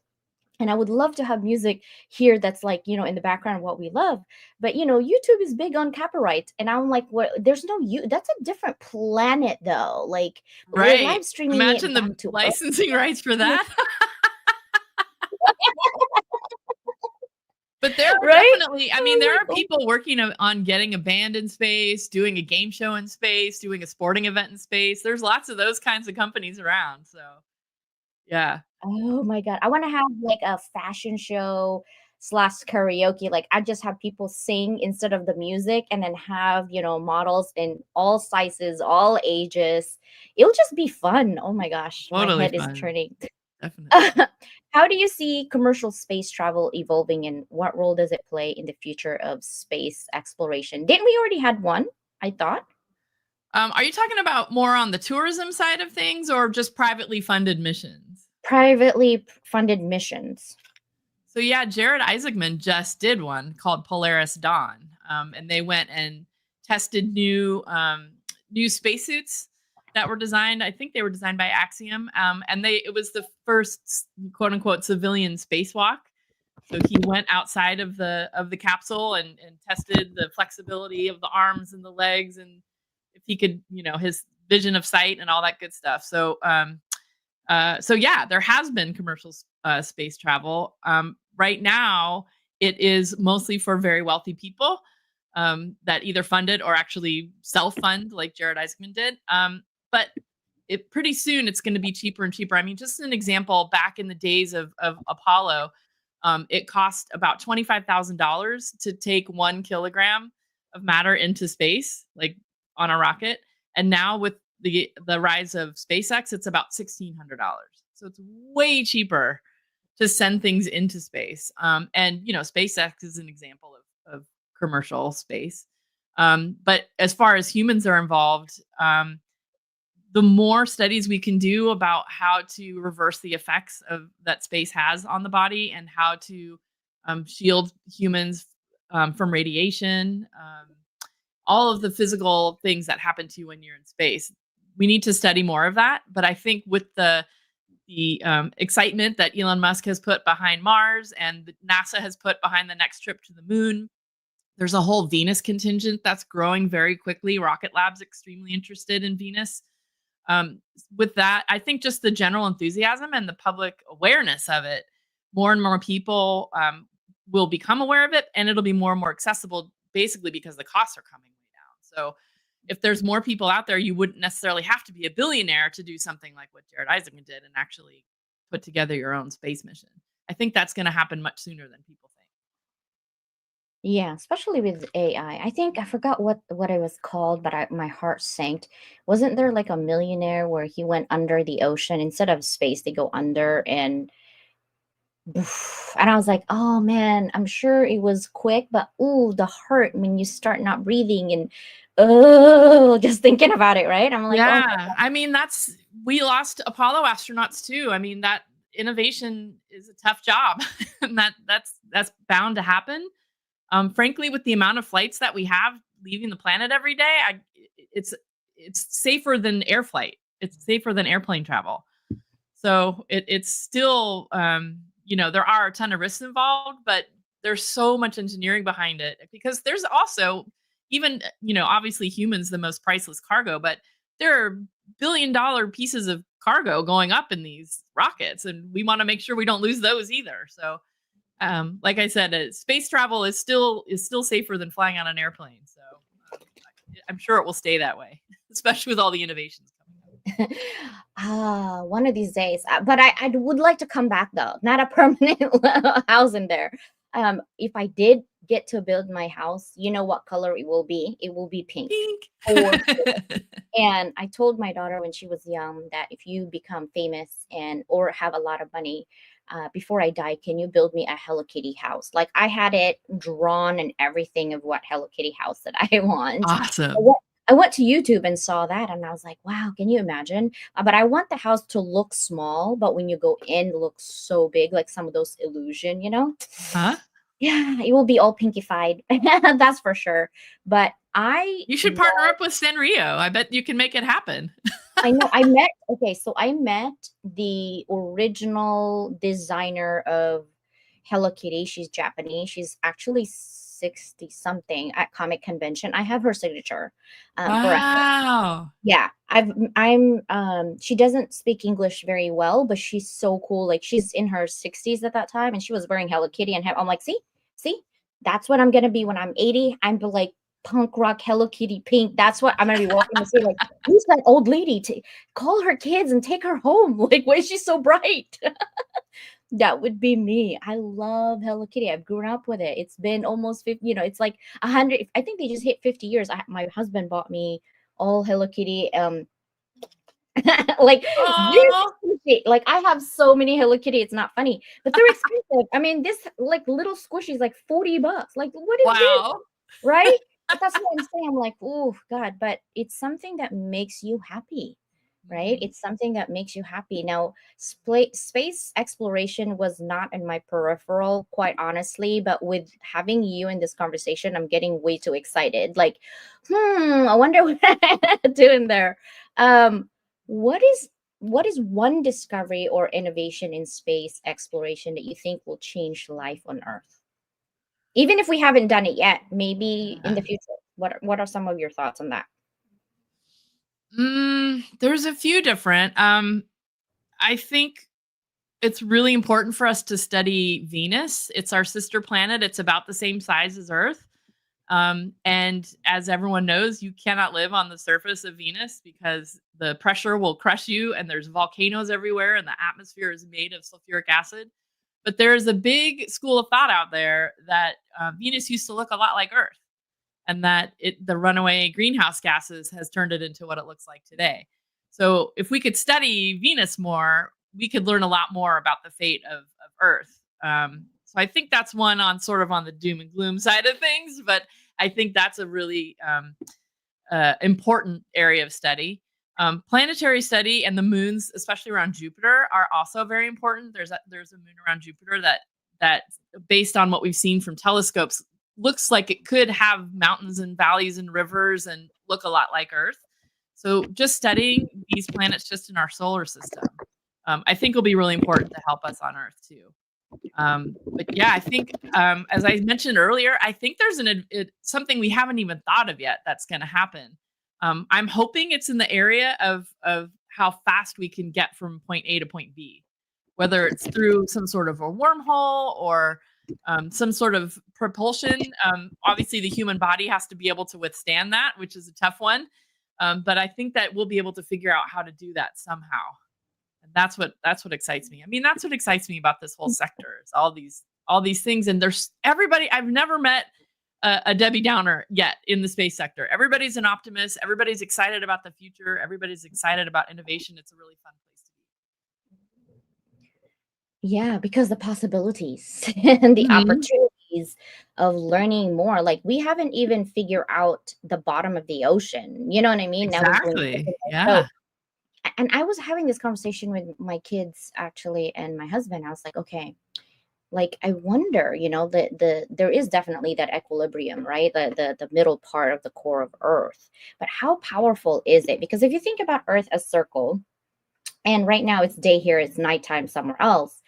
A: and I would love to have music here that's like, in the background of what we love. But, YouTube is big on copyright. And I'm like, what? There's no you. That's a different planet, though. Like, we're
B: Right.
A: live streaming it
B: Imagine the
A: back to us.
B: licensing rights for that. But there are
A: Right?
B: definitely, I
A: Oh
B: mean, there
A: my
B: are
A: God.
B: people working on getting a band in space, doing a game show in space, doing a sporting event in space. There's lots of those kinds of companies around. So, yeah.
A: Oh my God. I want to have like a fashion show slash karaoke. Like, I just have people sing instead of the music, and then have, models in all sizes, all ages. It'll just be fun. Oh my gosh. My
B: Totally
A: head is
B: fun.
A: turning.
B: Definitely.
A: How do you see commercial space travel evolving, and what role does it play in the future of space exploration? Didn't we already had one? I thought.
B: Are you talking about more on the tourism side of things or just privately funded missions?
A: Privately funded missions.
B: So yeah, Jared Isaacman just did one called Polaris Dawn, and they went and tested new spacesuits that were designed. I think they were designed by Axiom, and it was the first quote unquote civilian spacewalk. So he went outside of the capsule and tested the flexibility of the arms and the legs, and if he could, his vision of sight and all that good stuff. So yeah, there has been commercial space travel. Right now, it is mostly for very wealthy people that either fund it or actually self-fund, like Jared Isaacman did. But pretty soon, it's going to be cheaper and cheaper. I mean, just an example, back in the days of Apollo, it cost about $25,000 to take 1 kilogram of matter into space, like on a rocket. And now with the rise of SpaceX, it's about $1,600. So it's way cheaper to send things into space. And SpaceX is an example of commercial space. But as far as humans are involved, the more studies we can do about how to reverse the effects of that space has on the body, and how to shield humans from radiation, all of the physical things that happen to you when you're in space. We need to study more of that. But I think with the excitement that Elon Musk has put behind Mars, and NASA has put behind the next trip to the moon, there's a whole Venus contingent that's growing very quickly. Rocket Lab's extremely interested in Venus. With that, I think just the general enthusiasm and the public awareness of it, more and more people will become aware of it, and it'll be more and more accessible, basically because the costs are coming way down. So if there's more people out there, you wouldn't necessarily have to be a billionaire to do something like what Jared Isaacman did and actually put together your own space mission. I think that's going to happen much sooner than people think.
A: Yeah, especially with AI. I think I forgot what it was called, but my heart sank. Wasn't there like a millionaire where he went under the ocean instead of space? They go under, and and I was like, oh man, I'm sure it was quick, but ooh, the hurt when you start not breathing, and oh, just thinking about it, right? I'm like, oh
B: Yeah, I mean we lost Apollo astronauts too. I mean, that innovation is a tough job, and that's bound to happen. Frankly, with the amount of flights that we have leaving the planet every day, it's it's safer than air flight. It's safer than airplane travel. So it's still, there are a ton of risks involved, but there's so much engineering behind it, because there's also even, obviously humans, the most priceless cargo, but there are $1 billion pieces of cargo going up in these rockets, and we want to make sure we don't lose those either. So, like I said, space travel is still safer than flying on an airplane. So I'm sure it will stay that way, especially with all the innovations coming up.
A: One of these days. But I would like to come back though, not a permanent house in there. If I did get to build my house, you know what color it will be? It will be pink.
B: Pink.
A: For And I told my daughter when she was young that if you become famous and or have a lot of money, before I die, can you build me a Hello Kitty house? Like I had it drawn and everything of what Hello Kitty house that I want. I
B: Awesome.
A: went, I went to YouTube and saw that, and I was like, wow, can you imagine? But I want the house to look small, but when you go in, it looks so big, like some of those illusion, you know?
B: Huh?
A: Yeah, it will be all pinkified. That's for sure. But I
B: You should partner up with Sanrio. I bet you can make it happen.
A: I know I met okay, so I met the original designer of Hello Kitty. She's Japanese. She's actually 60 something at comic convention. I have her signature. For a
B: Wow.
A: yeah, she doesn't speak English very well, but she's so cool. Like she's in her 60s at that time and she was wearing Hello Kitty and I'm like, see, that's what I'm gonna be when I'm 80. I'm the like punk rock Hello Kitty pink. That's what I'm gonna be walking to say, like, who's that old lady? To call her kids and take her home. Like, why is she so bright? That would be me. I love Hello Kitty. I've grown up with it. It's been almost 50, it's like 100. I think they just hit 50 years. My husband bought me all Hello Kitty. Like very
B: Oh,
A: squishy. Like I have so many Hello Kitty, it's not funny, but they're expensive. I mean, this like little squishy is like $40. Like, what is this?
B: wow.
A: Right? But that's what I'm saying. I'm like, oh God, but it's something that makes you happy, right?
B: Mhm.
A: It's something that makes you happy. Now, space exploration was not in my peripheral, quite honestly, but with having you in this conversation, I'm getting way too excited. Like, I wonder what I'm doing there. Um, what is one discovery or innovation in space exploration that you think will change life on Earth? Even if we haven't done it yet, maybe in
B: Yeah.
A: the future. What are some of your thoughts on that?
B: There's a few different. I think it's really important for us to study Venus. It's our sister planet. It's about the same size as Earth. And as everyone knows, you cannot live on the surface of Venus because the pressure will crush you, and there's volcanoes everywhere, and the atmosphere is made of sulfuric acid. But there is a big school of thought out there that Venus used to look a lot like Earth, and that the runaway greenhouse gases has turned it into what it looks like today. So if we could study Venus more, we could learn a lot more about the fate of Earth. So I think that's one on sort of on the doom and gloom side of things, but I think that's a really important area of study. Planetary study and the moons, especially around Jupiter, are also very important. There's a moon around Jupiter that, based on what we've seen from telescopes, looks like it could have mountains and valleys and rivers and look a lot like Earth. So just studying these planets just in our solar system, I think will be really important to help us on Earth too. But yeah, I think as I mentioned earlier, I think there's something we haven't even thought of yet that's going to happen. I'm hoping it's in the area of how fast we can get from point A to point B, whether it's through some sort of a wormhole or some sort of propulsion. Obviously, the human body has to be able to withstand that, which is a tough one. But I think that we'll be able to figure out how to do that somehow. And that's what excites me. I mean, that's what excites me about this whole sector is all these things. And there's everybody. I've never met a Debbie Downer yet in the space sector. Everybody's an optimist. Everybody's excited about the future. Everybody's excited about innovation. It's a really fun place to
A: Yeah, because the possibilities and the
B: be. Mhm.
A: opportunities of learning more, like we haven't even figured out the bottom of the ocean. You know what I mean? Now we're going deeper
B: Exactly.
A: there.
B: Yeah.
A: So, and I was having this conversation with my kids actually and my husband. I was like, okay, like I wonder, there is definitely that equilibrium, right? The middle part of the core of Earth. But how powerful is it? Because if you think about Earth as circle, and right now it's day here, it's nighttime somewhere else,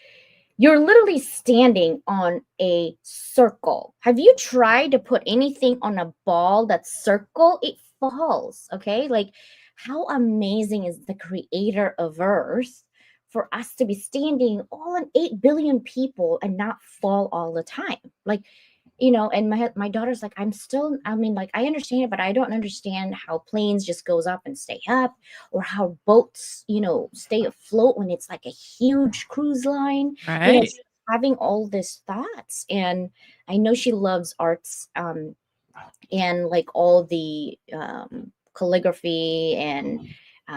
A: you're literally standing on a circle. Have you tried to put anything on a ball that's circle? It falls, okay? Like, how amazing is the creator of Earth for us to be standing all in 8 billion people and not fall all the time? Like, and my daughter's like, I mean, like, I understand it, but I don't understand how planes just goes up and stay up, or how boats, stay afloat when it's like a huge cruise line.
B: Right.
A: She's having all these thoughts, and I know she loves arts, and like all the calligraphy and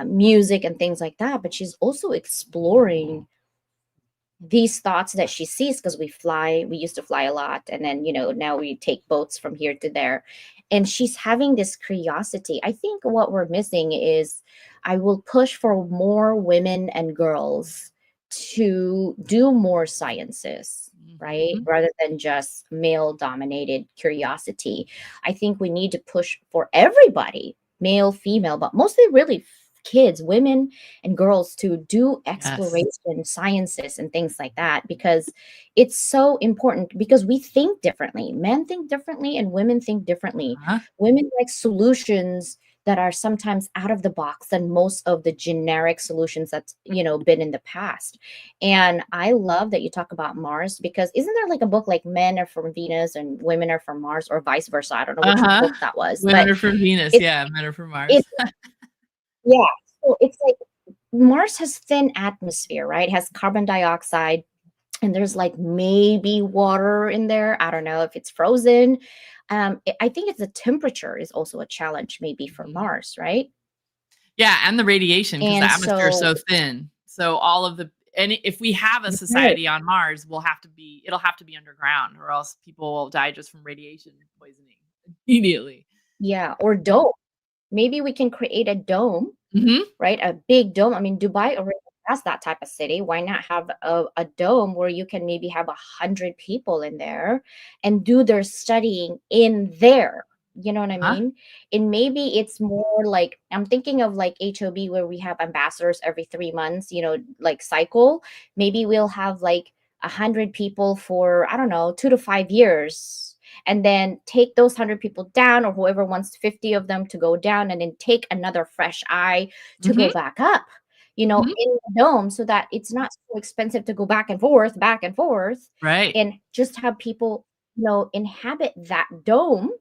A: music and things like that, but she's also exploring these thoughts that she sees, because we used to fly a lot, and then now we take boats from here to there, and she's having this curiosity. I think what we're missing is, I will push for more women and girls to do more sciences, right,
B: Mhm.
A: rather than just male dominated curiosity. I think we need to push for everybody, male, female, but mostly really kids, women and girls, to do
B: Yes.
A: exploration sciences and things like that, because it's so important, because we think differently. Men think differently and women think differently.
B: Uh-huh.
A: Women like solutions that are sometimes out of the box than most of the generic solutions that's been in the past. And I love that you talk about Mars, because isn't there like a book like Men Are from Venus and Women Are from Mars, or vice versa? I don't know which
B: Uh-huh.
A: book that was, but
B: Women are from Venus.
A: it's
B: Yeah, men are from Mars.
A: it's yeah. So it's like Mars has thin atmosphere, right? It has carbon dioxide, and there's like maybe water in there. I don't know if it's frozen. I think it's the temperature is also a challenge, maybe, for
B: Mhm.
A: Mars, right?
B: Yeah, and the radiation, because the
A: And
B: atmosphere is
A: so,
B: so thin. So all of the and if we have a
A: right,
B: society on Mars, it'll have to be underground, or else people will die just from radiation poisoning immediately.
A: yeah, or dome. Maybe we can create a dome,
B: Mhm.
A: right? A big dome. I mean, Dubai already has that type of city. Why not have a dome where you can maybe have 100 people in there and do their studying in there? You know what I
B: Huh?
A: mean? And maybe it's more like, I'm thinking of like HOB, where we have ambassadors every 3 months, like cycle. Maybe we'll have like 100 people for, I don't know, 2 to 5 years, and then take those 100 people down, or whoever wants 50 of them to go down, and then take another fresh eye to
B: Mhm.
A: go back up,
B: Mhm.
A: in the dome, so that it's not so expensive to go back and forth,
B: Right.
A: and just have people, inhabit that dome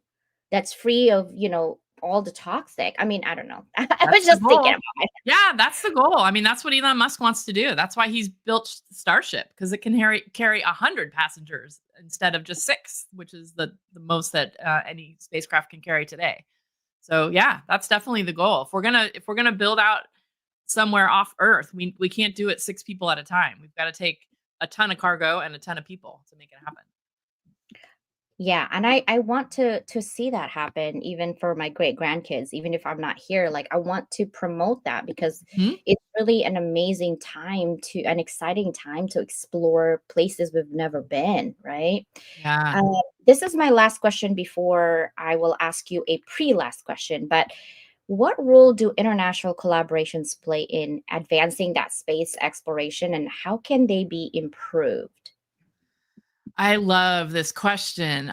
A: that's free of, all the toxic. I mean, I don't know. I was
B: That's the
A: just thinking
B: goal.
A: about it.
B: Yeah, that's the goal. I mean, that's what Elon Musk wants to do. That's why he's built Starship, because it can carry 100 passengers instead of just 6, which is the most that any spacecraft can carry today. So yeah, that's definitely the goal. If we're gonna build out somewhere off Earth, we can't do it 6 people at a time. We've got to take a ton of cargo and a ton of people to make it happen.
A: Yeah, and I want to see that happen, even for my great grandkids, even if I'm not here. Like, I want to promote that, because
B: Mhm.
A: it's really an exciting time to explore places we've never been, right?
B: Yeah.
A: Uh, this is my last question before I will ask you a pre-last question. But what role do international collaborations play in advancing that space exploration, and how can they be improved?
B: I love this question.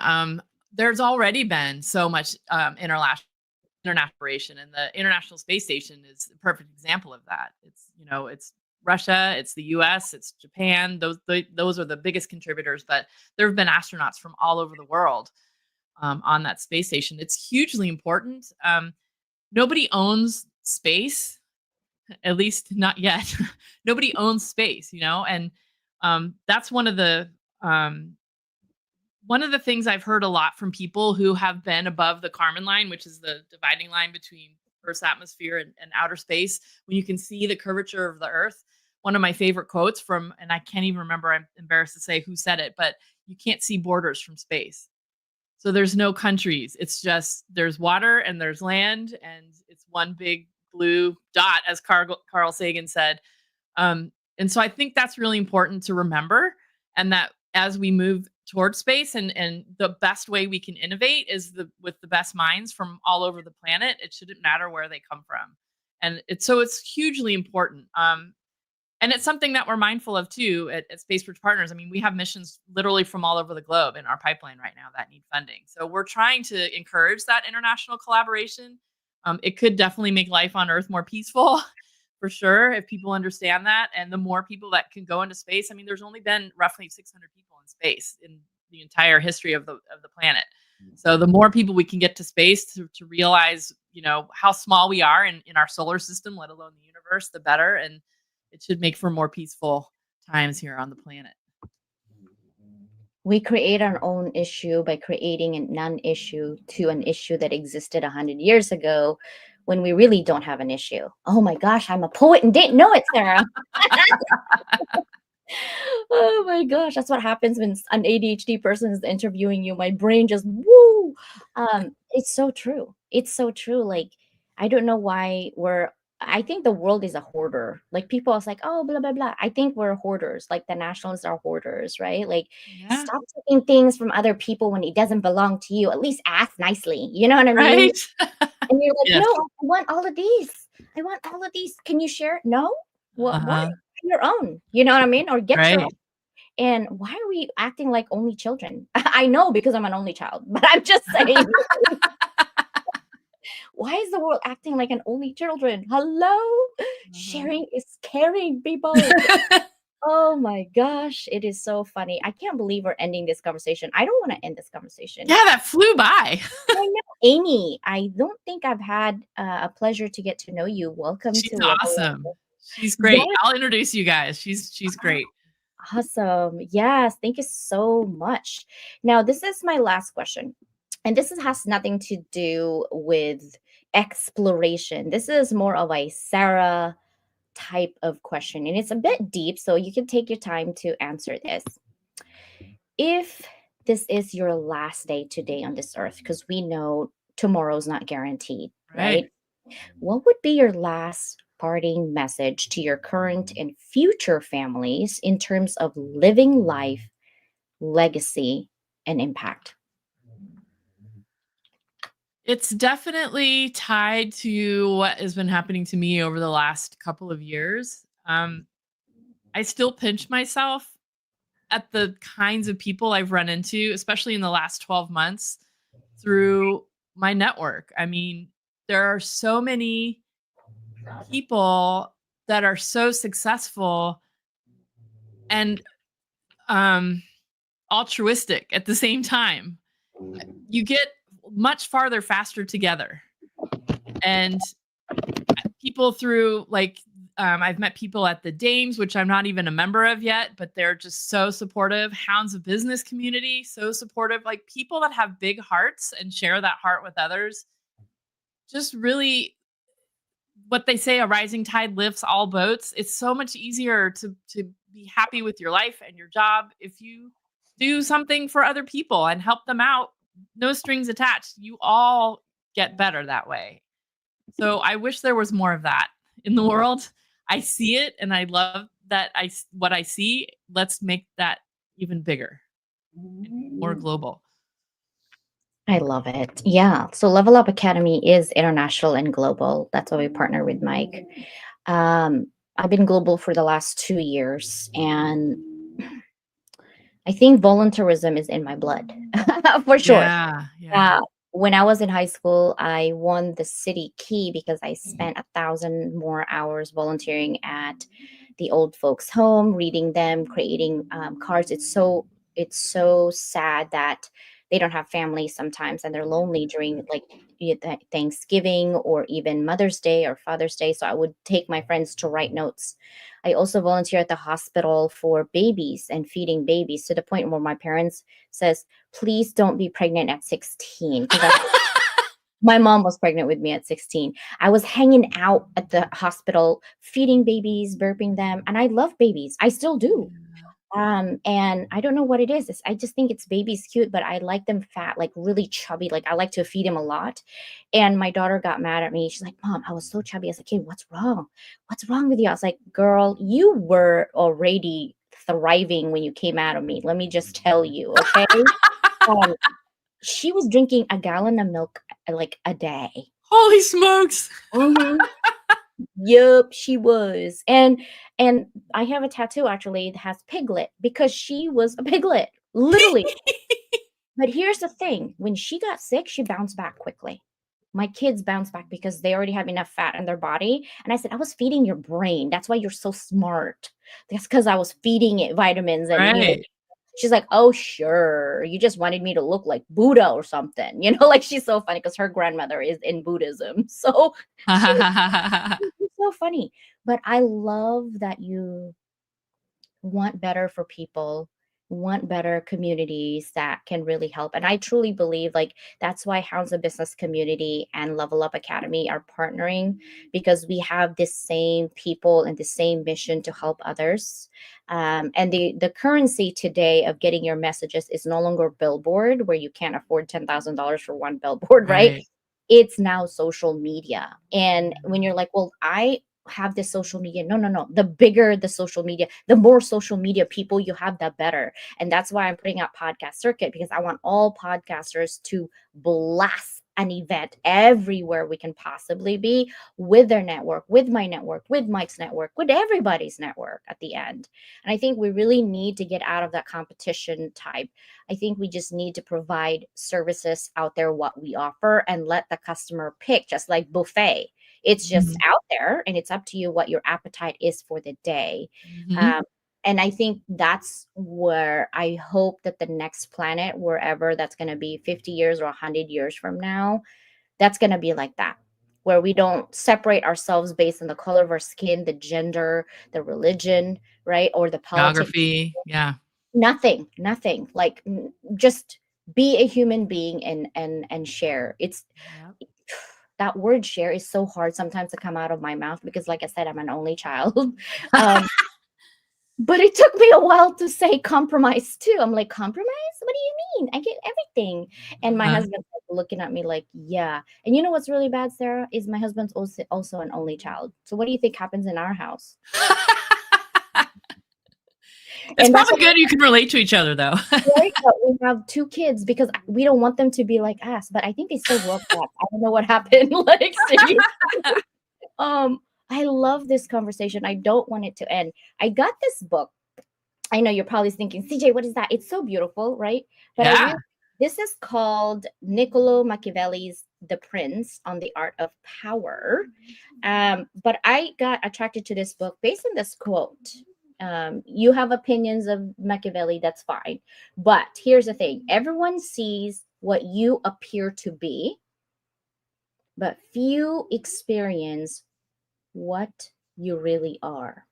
B: There's already been so much international operation, and the International Space Station is a perfect example of that. It's Russia, it's the US, it's Japan. Those are the biggest contributors, but there have been astronauts from all over the world on that space station. It's hugely important. Nobody owns space, at least not yet. Nobody owns space, and that's um, one of the things I've heard a lot from people who have been above the Kármán line, which is the dividing line between Earth's atmosphere and outer space, when you can see the curvature of the Earth. One of my favorite quotes from, and I can't even remember, I'm embarrassed to say who said it, but you can't see borders from space. So there's no countries. It's just there's water and there's land, and it's one big blue dot, as Carl Sagan said. And so I think that's really important to remember, and that as we move towards space, and the best way we can innovate is with the best minds from all over the planet. It shouldn't matter where they come from, and it's hugely important. And it's something that we're mindful of too at Spaceport Partners. I mean, we have missions literally from all over the globe in our pipeline right now that need funding. So we're trying to encourage that international collaboration. It could definitely make life on Earth more peaceful, for sure, if people understand that. And the more people that can go into space, I mean, there's only been roughly 600 people in space in the entire history of the planet. So the more people we can get to space to realize, how small we are in our solar system, let alone the universe, the better. And it should make for more peaceful times here on the planet.
A: We create our own issue by creating a non-issue to an issue that existed 100 years ago when we really don't have an issue. Oh my gosh, I'm a poet and didn't know it, Sarah. Oh my gosh, that's what happens when an ADHD person is interviewing you. My brain just woo. It's so true. It's so true. Like, I don't know why I think the world is a hoarder. Like, people are like, oh, blah blah blah. I think we're hoarders. Like, the nationalists are hoarders, right? Like,
B: Yeah.
A: stop taking things from other people when it doesn't belong to you. At least ask nicely. You know what I mean?
B: Right.
A: And you're like,
B: Yes.
A: no, I want all of these. I want all of these. Can you share? No. What? Why?
B: Uh-huh.
A: Your own. You know what I mean? Or get your own.
B: Right.
A: And why are we acting like only children? I know, because I'm an only child, but I'm just saying, why is the world acting like an only children? Hello? Sharing is caring, people. Oh my gosh, it is so funny. I can't believe we're ending this conversation. I don't want to end this conversation.
B: Yeah, that flew by.
A: I know. Amy, I don't think I've had a pleasure to get to know you. Welcome
B: She's
A: to Level Up.
B: awesome. She's great.
A: Yes.
B: I'll introduce you guys. She's great.
A: Awesome. Yes, thank you so much. Now, this is my last question. And has nothing to do with exploration. This is more of a Sarah type of question. And it's a bit deep, so you can take your time to answer this. If this is your last day today on this earth, because we know tomorrow's not guaranteed, right? What would be your last parting message to your current and future families in terms of living life, legacy, and impact?
B: It's definitely tied to what has been happening to me over the last couple of years. I still pinch myself at the kinds of people I've run into, especially in the last 12 months through my network. I mean, there are so many people that are so successful and altruistic at the same time. You get much farther faster together. And people through I've met people at the Dames, which I'm not even a member of yet, but they're just so supportive. Hounds of Business community, so supportive. Like, people that have big hearts and share that heart with others. Just really, what they say, a rising tide lifts all boats. It's so much easier to be happy with your life and your job if you do something for other people and help them out. No strings attached. You all get better that way. So I wish there was more of that in the world. I see it and I love that what I see. Let's make that even bigger, more global.
A: I love it. Yeah. So Level Up Academy is international and global. That's why we partner with Mike. I've been global for the last 2 years, and I think volunteerism is in my blood for sure.
B: Yeah.
A: When I was in high school, I won the city key because I spent 1,000 more hours volunteering at the old folks' home, reading them, creating cards. It's so sad that they don't have families sometimes, and they're lonely during Thanksgiving or even Mother's Day or Father's Day. So I would take my friends to write notes. I also volunteer at the hospital for babies and feeding babies, to the point where my parents says, please don't be pregnant at 16. My mom was pregnant with me at 16. I was hanging out at the hospital, feeding babies, burping them. And I love babies. I still do. And I don't know what it is. I just think it's babies cute, but I like them fat, like really chubby. Like, I like to feed them a lot. And my daughter got mad at me. She's like, Mom, I was so chubby. I was like, hey, what's wrong? What's wrong with you? I was like, girl, you were already thriving when you came out of me. Let me just tell you, okay? She was drinking a gallon of milk like a day.
B: Holy smokes.
A: Yup, she was. And I have a tattoo actually that has piglet, because she was a piglet, literally. But here's the thing. When she got sick, she bounced back quickly. My kids bounced back because they already have enough fat in their body. And I said, I was feeding your brain. That's why you're so smart. That's because I was feeding it vitamins and
B: Right.
A: She's like, oh, sure. You just wanted me to look like Buddha or something. Like she's so funny because her grandmother is in Buddhism. So she's so funny. But I love that you want better for people, want better communities that can really help. And I truly believe like that's why Hounds of Business Community and Level Up Academy are partnering, because we have the same people and the same mission to help others. And the currency today of getting your messages is no longer billboard, where you can't afford $10,000 for one billboard, right?
B: Right.
A: It's now social media. And when you're like, well, I have this social media. No, no, no. The bigger the social media, the more social media people you have, the better. And that's why I'm putting out Podcast Circuit, because I want all podcasters to blast an event everywhere we can possibly be, with their network, with my network, with Mike's network, with everybody's network at the end. And I think we really need to get out of that competition type. I think we just need to provide services out there, what we offer, and let the customer pick, just like buffet. It's just
B: Mhm.
A: out there, and it's up to you what your appetite is for the day.
B: Mhm.
A: Um, and I think that's where I hope that the next planet, wherever that's going to be 50 years or 100 years from now, that's going to be like that, where we don't separate ourselves based on the color of our skin, the gender, the religion, right? Or the politics.
B: Geography. Yeah.
A: Nothing, nothing. Like just be a human being and share. It's
B: Yep.
A: that word share is so hard sometimes to come out of my mouth, because like I said, I'm an only child. um but it took me a while to say compromise too. I'm like, compromise, what do you mean? I get everything. And my
B: Uh-huh.
A: husband's like looking at me like, yeah. And you know what's really bad, Sarah, is my husband's also an only child. So what do you think happens in our house?
B: It's
A: And that's
B: probably
A: what
B: good you can relate to each other though.
A: right, but we have 2 kids because we don't want them to be like us, but I think they still grew up like, I don't know what happened, like, seriously. Um, I love this conversation. I don't want it to end. I got this book. I know you're probably thinking, CJ, what is that? It's so beautiful, right? But I
B: Yeah.
A: really, this is called Niccolo Machiavelli's The Prince on the Art of Power. But I got attracted to this book based on this quote. You have opinions of Machiavelli, that's fine. But here's the thing, everyone sees what you appear to be, but few experience what you really are.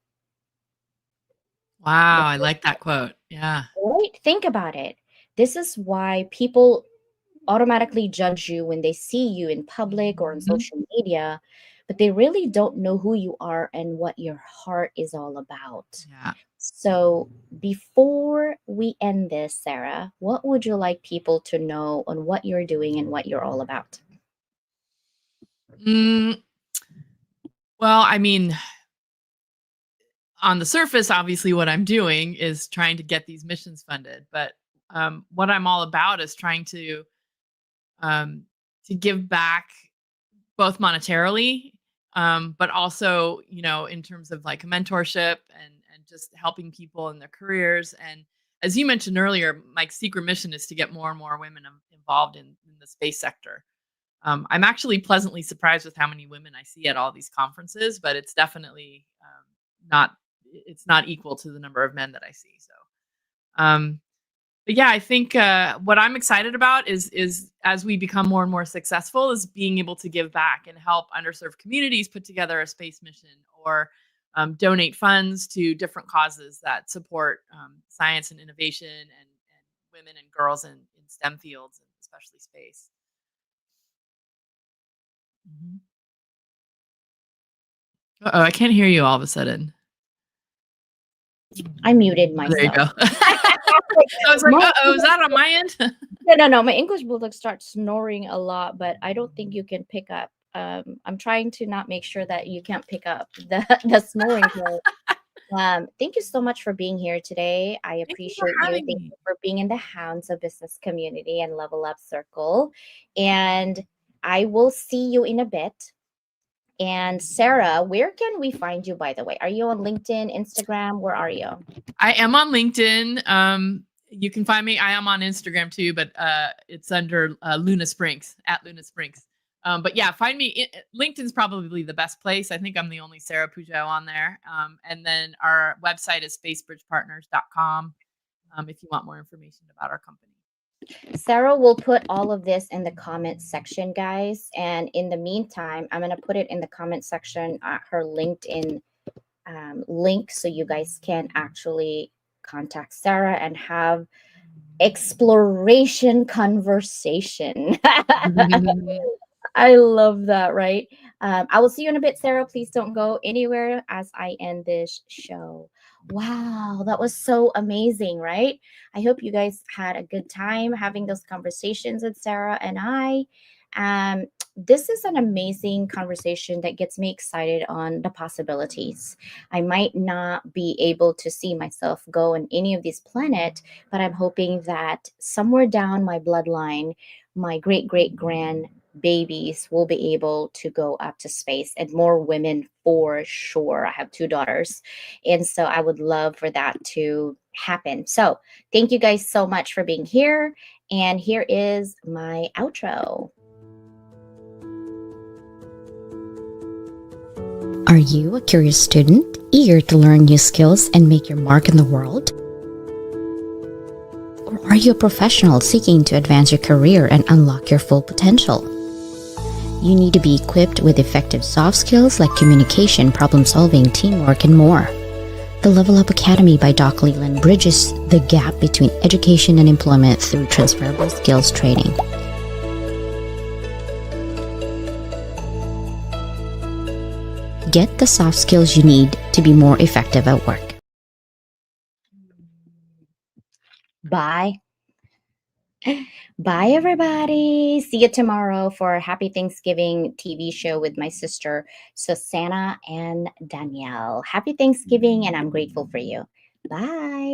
B: Wow, I like that quote. Yeah.
A: Right? Think about it. This is why people automatically judge you when they see you in public or on
B: Mhm.
A: social media, but they really don't know who you are and what your heart is all about.
B: Yeah.
A: So, before we end this, Sarah, what would you like people to know on what you're doing and what you're all about?
B: Mm, well, I mean, on the surface, obviously, what I'm doing is trying to get these missions funded. But what I'm all about is trying um, to give back both monetarily, but also, in terms of like mentorship and just helping people in their careers. And as you mentioned earlier, my secret mission is to get more and more women involved in the space sector. I'm actually pleasantly surprised with how many women I see at all these conferences, but it's definitely not it's not equal to the number of men that I see. So, um, but yeah, I think what I'm excited about is as we become more and more successful, is being able to give back and help underserved communities put together a space mission, or donate funds to different causes that support science and innovation and women and girls in STEM fields, and especially space. Mhm. Uh-oh, I can't hear you all of a sudden.
A: I muted
B: Oh, there you go.
A: myself.
B: I was like,
A: My
B: "Uh-oh, is that on my end?"
A: No, no, no. My English bulldog starts snoring a lot, but I don't think you can pick up. I'm trying to not make sure that you can't pick up the the snoring part. Thank you so much for being here today. I
B: Thank you for
A: appreciate you.
B: having
A: Thank
B: me.
A: you for being in the Hounds of Business Community and Level Up Circle. And I will see you in a bit. And Sarah, where can we find you, by the way? Are you on LinkedIn, Instagram? Where are you?
B: I am on LinkedIn. You can find me. I am on Instagram too, but it's under Luna Springs, at Luna Springs. But yeah, find me. LinkedIn's probably the best place. I think I'm the only Sarah Pujo on there. And then our website is spacebridgepartners.com. if you want more information about our company.
A: Sarah will put all of this in the comment section, guys. And in the meantime, I'm going to put it in the comment section, her LinkedIn link, so you guys can actually contact Sarah and have exploration conversation. I love that, right? I will see you in a bit, Sarah. Please don't go anywhere as I end this show. Wow, that was so amazing, right? I hope you guys had a good time having those conversations with Sarah and I. Um, this is an amazing conversation that gets me excited on the possibilities. I might not be able to see myself go on any of these planets, but I'm hoping that somewhere down my bloodline, my great great grand babies will be able to go up to space, and more women for sure. I have two daughters, and so I would love for that to happen. So thank you guys so much for being here, and here is my outro. Are you a curious student eager to learn new skills and make your mark in the world? Or are you a professional seeking to advance your career and unlock your full potential? You need to be equipped with effective soft skills like communication, problem solving, teamwork, and more. The Level Up Academy by Doc Leland bridges the gap between education and employment through transferable skills training. Get the soft skills you need to be more effective at work. Bye. Bye, everybody. See you tomorrow for Happy Thanksgiving TV show with my sister, Susanna and Danielle. Happy Thanksgiving, and I'm grateful for you. Bye.